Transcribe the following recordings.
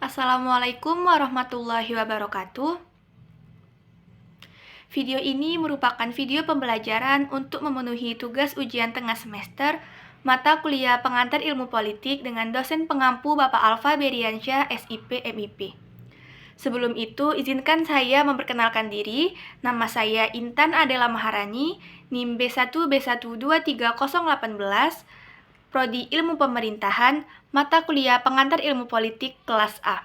Assalamualaikum warahmatullahi wabarakatuh. Video ini merupakan video pembelajaran untuk memenuhi tugas ujian tengah semester mata kuliah pengantar ilmu politik dengan dosen pengampu Bapak Alfa Beriansyah, SIP, MIP. Sebelum itu, izinkan saya memperkenalkan diri. Nama saya Intan Adela Maharani, NIM B1B1230018, Prodi Ilmu Pemerintahan, mata kuliah pengantar ilmu politik kelas A.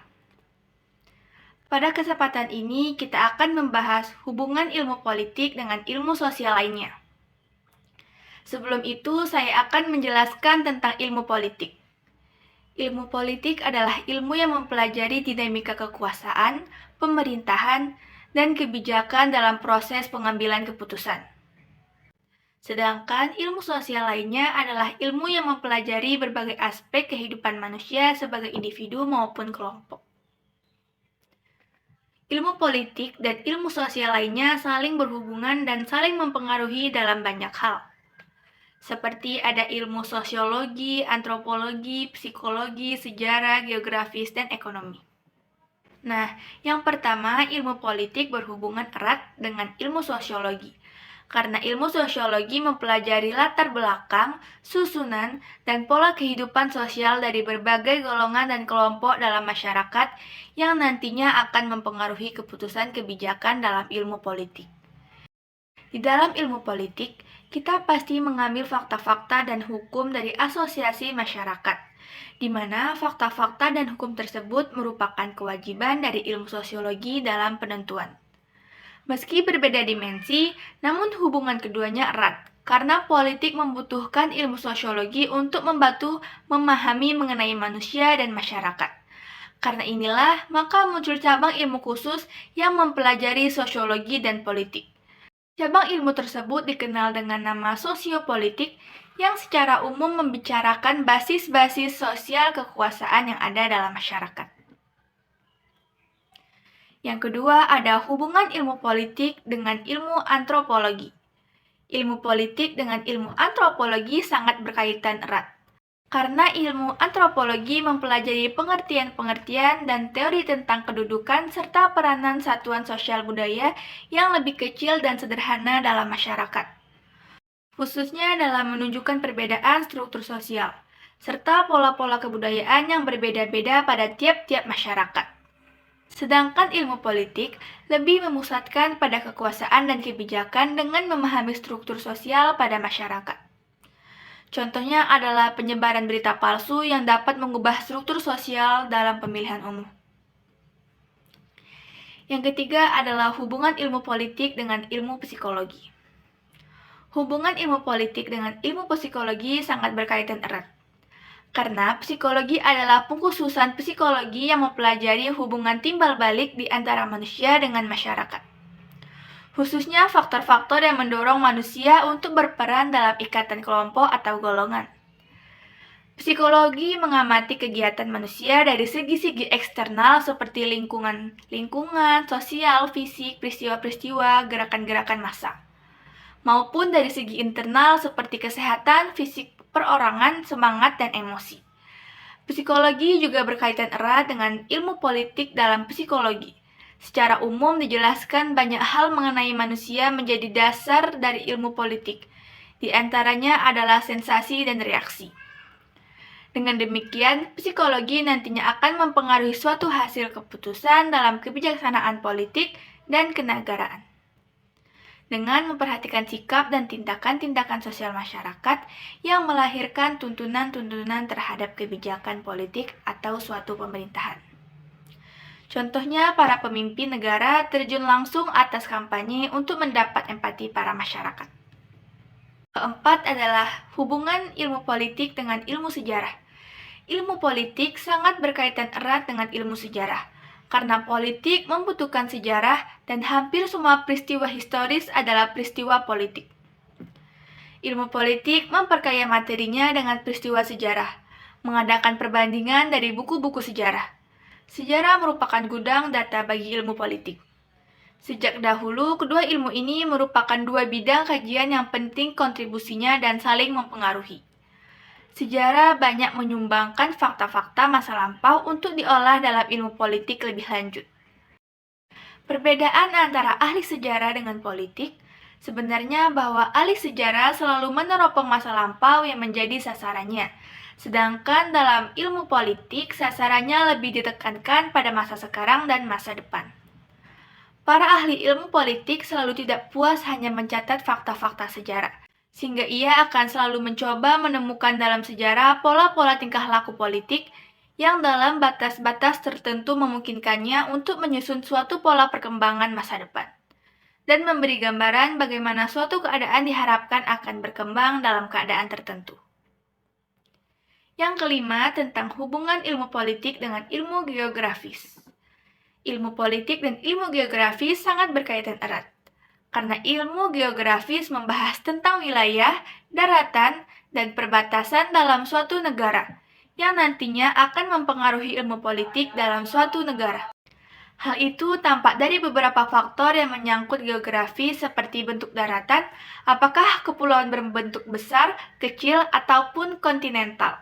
Pada kesempatan ini, kita akan membahas hubungan ilmu politik dengan ilmu sosial lainnya. Sebelum itu, saya akan menjelaskan tentang ilmu politik. Ilmu politik adalah ilmu yang mempelajari dinamika kekuasaan, pemerintahan, dan kebijakan dalam proses pengambilan keputusan. Sedangkan ilmu sosial lainnya adalah ilmu yang mempelajari berbagai aspek kehidupan manusia sebagai individu maupun kelompok. Ilmu politik dan ilmu sosial lainnya saling berhubungan dan saling mempengaruhi dalam banyak hal. Seperti ada ilmu sosiologi, antropologi, psikologi, sejarah, geografis, dan ekonomi. Nah, yang pertama, ilmu politik berhubungan erat dengan ilmu sosiologi. Karena ilmu sosiologi mempelajari latar belakang, susunan, dan pola kehidupan sosial dari berbagai golongan dan kelompok dalam masyarakat yang nantinya akan mempengaruhi keputusan kebijakan dalam ilmu politik. Di dalam ilmu politik, kita pasti mengambil fakta-fakta dan hukum dari asosiasi masyarakat, di mana fakta-fakta dan hukum tersebut merupakan kewajiban dari ilmu sosiologi dalam penentuan. Meski berbeda dimensi, namun hubungan keduanya erat, karena politik membutuhkan ilmu sosiologi untuk membantu memahami mengenai manusia dan masyarakat. Karena inilah, maka muncul cabang ilmu khusus yang mempelajari sosiologi dan politik. Cabang ilmu tersebut dikenal dengan nama sosiopolitik, yang secara umum membicarakan basis-basis sosial kekuasaan yang ada dalam masyarakat. Yang kedua, ada hubungan ilmu politik dengan ilmu antropologi. Ilmu politik dengan ilmu antropologi sangat berkaitan erat. Karena ilmu antropologi mempelajari pengertian-pengertian dan teori tentang kedudukan serta peranan satuan sosial budaya yang lebih kecil dan sederhana dalam masyarakat. Khususnya dalam menunjukkan perbedaan struktur sosial, serta pola-pola kebudayaan yang berbeda-beda pada tiap-tiap masyarakat. Sedangkan ilmu politik lebih memusatkan pada kekuasaan dan kebijakan dengan memahami struktur sosial pada masyarakat. Contohnya adalah penyebaran berita palsu yang dapat mengubah struktur sosial dalam pemilihan umum. Yang ketiga adalah hubungan ilmu politik dengan ilmu psikologi. Hubungan ilmu politik dengan ilmu psikologi sangat berkaitan erat. Karena psikologi adalah pengkhususan psikologi yang mempelajari hubungan timbal balik di antara manusia dengan masyarakat. Khususnya faktor-faktor yang mendorong manusia untuk berperan dalam ikatan kelompok atau golongan. Psikologi mengamati kegiatan manusia dari segi-segi eksternal seperti lingkungan, sosial, fisik, peristiwa-peristiwa, gerakan-gerakan massa. Maupun dari segi internal seperti kesehatan, fisik, perorangan, semangat, dan emosi. Psikologi juga berkaitan erat dengan ilmu politik dalam psikologi. Secara umum dijelaskan banyak hal mengenai manusia menjadi dasar dari ilmu politik. Di antaranya adalah sensasi dan reaksi. Dengan demikian, psikologi nantinya akan mempengaruhi suatu hasil keputusan dalam kebijaksanaan politik dan kenegaraan. Dengan memperhatikan sikap dan tindakan-tindakan sosial masyarakat yang melahirkan tuntunan-tuntunan terhadap kebijakan politik atau suatu pemerintahan. Contohnya, para pemimpin negara terjun langsung atas kampanye untuk mendapat empati para masyarakat. Keempat adalah hubungan ilmu politik dengan ilmu sejarah. Ilmu politik sangat berkaitan erat dengan ilmu sejarah. Karena politik membutuhkan sejarah dan hampir semua peristiwa historis adalah peristiwa politik. Ilmu politik memperkaya materinya dengan peristiwa sejarah, mengadakan perbandingan dari buku-buku sejarah. Sejarah merupakan gudang data bagi ilmu politik. Sejak dahulu, kedua ilmu ini merupakan dua bidang kajian yang penting kontribusinya dan saling mempengaruhi. Sejarah banyak menyumbangkan fakta-fakta masa lampau untuk diolah dalam ilmu politik lebih lanjut. Perbedaan antara ahli sejarah dengan politik sebenarnya bahwa ahli sejarah selalu meneropong masa lampau yang menjadi sasarannya, sedangkan dalam ilmu politik sasarannya lebih ditekankan pada masa sekarang dan masa depan. Para ahli ilmu politik selalu tidak puas hanya mencatat fakta-fakta sejarah, sehingga ia akan selalu mencoba menemukan dalam sejarah pola-pola tingkah laku politik yang dalam batas-batas tertentu memungkinkannya untuk menyusun suatu pola perkembangan masa depan, dan memberi gambaran bagaimana suatu keadaan diharapkan akan berkembang dalam keadaan tertentu. Yang kelima, tentang hubungan ilmu politik dengan ilmu geografis. Ilmu politik dan ilmu geografis sangat berkaitan erat, karena ilmu geografis membahas tentang wilayah, daratan, dan perbatasan dalam suatu negara, yang nantinya akan mempengaruhi ilmu politik dalam suatu negara. Hal itu tampak dari beberapa faktor yang menyangkut geografi seperti bentuk daratan, apakah kepulauan berbentuk besar, kecil, ataupun kontinental,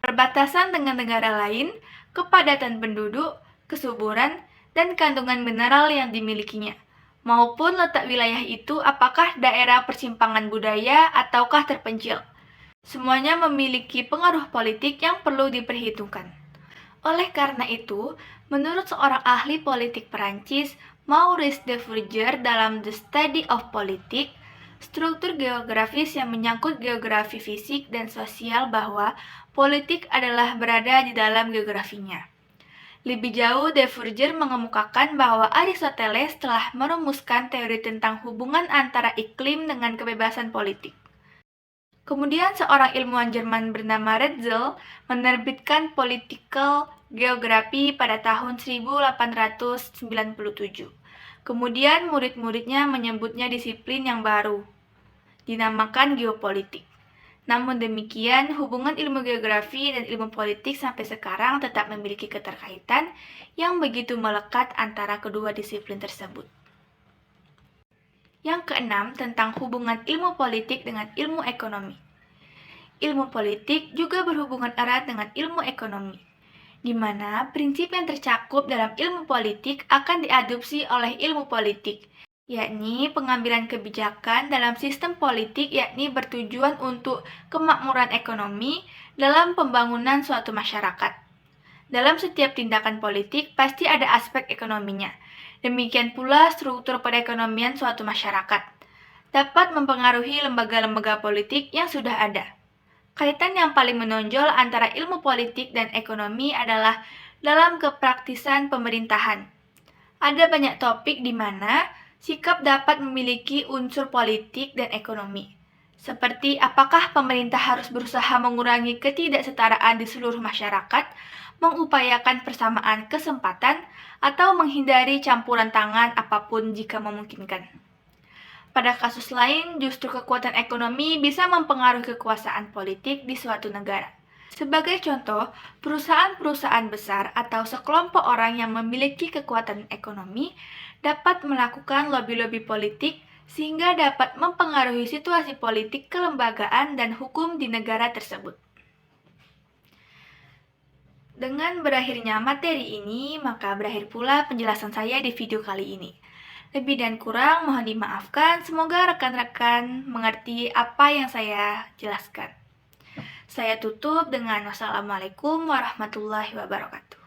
perbatasan dengan negara lain, kepadatan penduduk, kesuburan, dan kandungan mineral yang dimilikinya, maupun letak wilayah itu apakah daerah persimpangan budaya ataukah terpencil. Semuanya memiliki pengaruh politik yang perlu diperhitungkan. Oleh karena itu, menurut seorang ahli politik Perancis, Maurice de Frugier dalam The Study of Politics, struktur geografis yang menyangkut geografi fisik dan sosial bahwa politik adalah berada di dalam geografinya. Lebih jauh, de Frugier mengemukakan bahwa Aristoteles telah merumuskan teori tentang hubungan antara iklim dengan kebebasan politik. Kemudian seorang ilmuwan Jerman bernama Retzel menerbitkan Political Geography pada tahun 1897. Kemudian murid-muridnya menyebutnya disiplin yang baru, dinamakan geopolitik. Namun demikian, hubungan ilmu geografi dan ilmu politik sampai sekarang tetap memiliki keterkaitan yang begitu melekat antara kedua disiplin tersebut. Yang keenam, tentang hubungan ilmu politik dengan ilmu ekonomi. Ilmu politik juga berhubungan erat dengan ilmu ekonomi, di mana prinsip yang tercakup dalam ilmu politik akan diadopsi oleh ilmu politik, yakni pengambilan kebijakan dalam sistem politik yakni bertujuan untuk kemakmuran ekonomi dalam pembangunan suatu masyarakat. Dalam setiap tindakan politik pasti ada aspek ekonominya. Demikian pula struktur perekonomian suatu masyarakat dapat mempengaruhi lembaga-lembaga politik yang sudah ada. Kaitan yang paling menonjol antara ilmu politik dan ekonomi adalah dalam kepraktisan pemerintahan. Ada banyak topik di mana sikap dapat memiliki unsur politik dan ekonomi, seperti apakah pemerintah harus berusaha mengurangi ketidaksetaraan di seluruh masyarakat, mengupayakan persamaan kesempatan, atau menghindari campuran tangan apapun jika memungkinkan. Pada kasus lain, justru kekuatan ekonomi bisa mempengaruhi kekuasaan politik di suatu negara. Sebagai contoh, perusahaan-perusahaan besar atau sekelompok orang yang memiliki kekuatan ekonomi dapat melakukan lobby-lobby politik sehingga dapat mempengaruhi situasi politik, kelembagaan, dan hukum di negara tersebut. Dengan berakhirnya materi ini, maka berakhir pula penjelasan saya di video kali ini. Lebih dan kurang mohon dimaafkan, semoga rekan-rekan mengerti apa yang saya jelaskan. Saya tutup dengan wassalamualaikum warahmatullahi wabarakatuh.